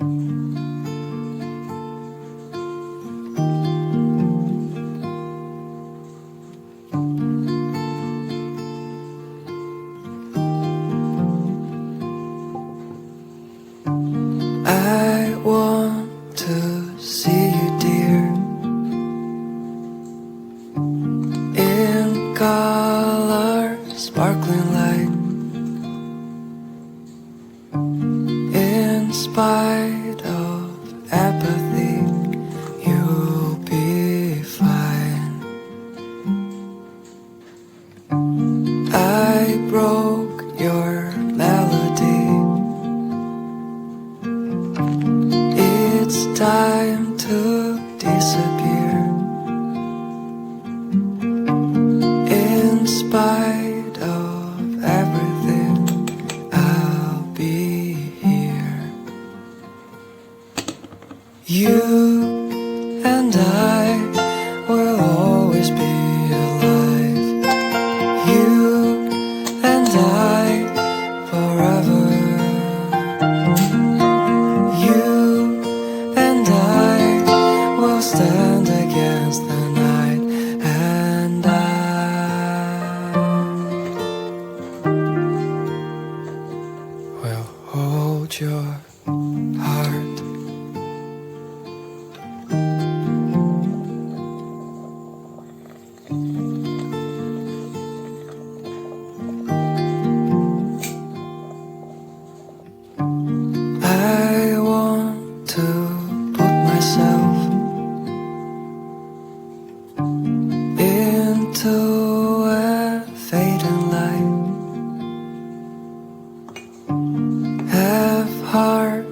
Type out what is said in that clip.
I want to see you, dear, in color, sparkling light. In spite of apathy, you'll be fine. I broke your melody. It's time to disappear. In spite of everything, I'll be here. You and I will always be alive. You and I forever. You and I will stand against the night, and I will hold your heart. I want to put myself into a fading light. Have heart